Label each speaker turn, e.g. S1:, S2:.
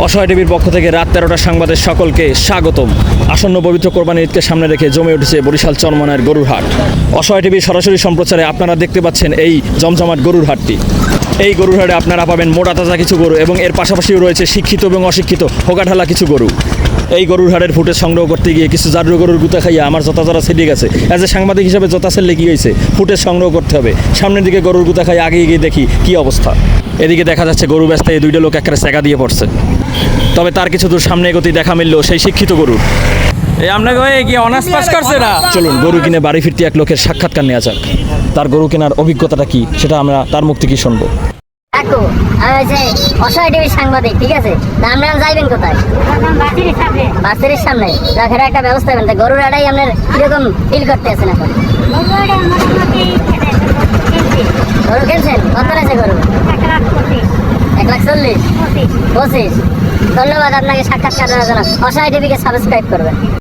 S1: অসহায় টিভির পক্ষ থেকে রাত ১৩টার সংবাদের সকলকে স্বাগতম। আসন্ন পবিত্র কোরবানির ঈদকে সামনে রেখে জমে উঠেছে বরিশাল চরমনায়ের গরুর হাট। অসহায় টিভির সরাসরি সম্প্রচারে আপনারা দেখতে পাচ্ছেন এই জমজমাট গরুর হাটটি। এই গরুর হাটে আপনারা পাবেন মোটা তাজা কিছু গরু এবং এর পাশাপাশিও রয়েছে শিক্ষিত এবং অশিক্ষিত হোগাঢালা কিছু গরু। এই গরুর হাটের ফুটেজ সংগ্রহ করতে গিয়ে কিছু জারু গরুর গুতা খাইয়া আমার জোতা জরা ছিঁড়ে গেছে। অ্যাজ এ সাংবাদিক হিসেবে জোতা ছেড়লে কী হয়েছে, ফুটেজ সংগ্রহ করতে হবে। সামনের দিকে গরুর গুতা খাই আগে গিয়ে দেখি কী অবস্থা। এদিকে দেখা যাচ্ছে গরু ব্যস্ত এই দুইটা লোক একেবারে সেকা দিয়ে পড়ছে। তবে তার কিছু দূর সামনে এগোতে দেখা মিলল সেই শিক্ষিত গরুর।
S2: এই আপনাকে কি অনার্স পাস করছে না?
S1: চলুন গরু কিনে বাড়ি ফিরতে এক লোকের সাক্ষাৎকার নেওয়া যাক। তার গরু কেনার অভিজ্ঞতাটা কি সেটা আমরা তার মুখ থেকেই শুনবো।
S3: কাকু, আমি হচ্ছে অসহায় টিভির সাংবাদিক, ঠিক আছে? তা আপনারা যাইবেন কোথায়? বাসের সামনে। রাখার একটা ব্যবস্থা করবেন। তা গরুর আড়াই আপনার কিরকম ফিল করতে আছেন এখন? গরু কিনছেন? কত আছে গরু? 1,40,000? 25? ধন্যবাদ আপনাকে সাক্ষাৎকার দেওয়ার জন্য। অসহায় টিভিকে সাবস্ক্রাইব করবেন।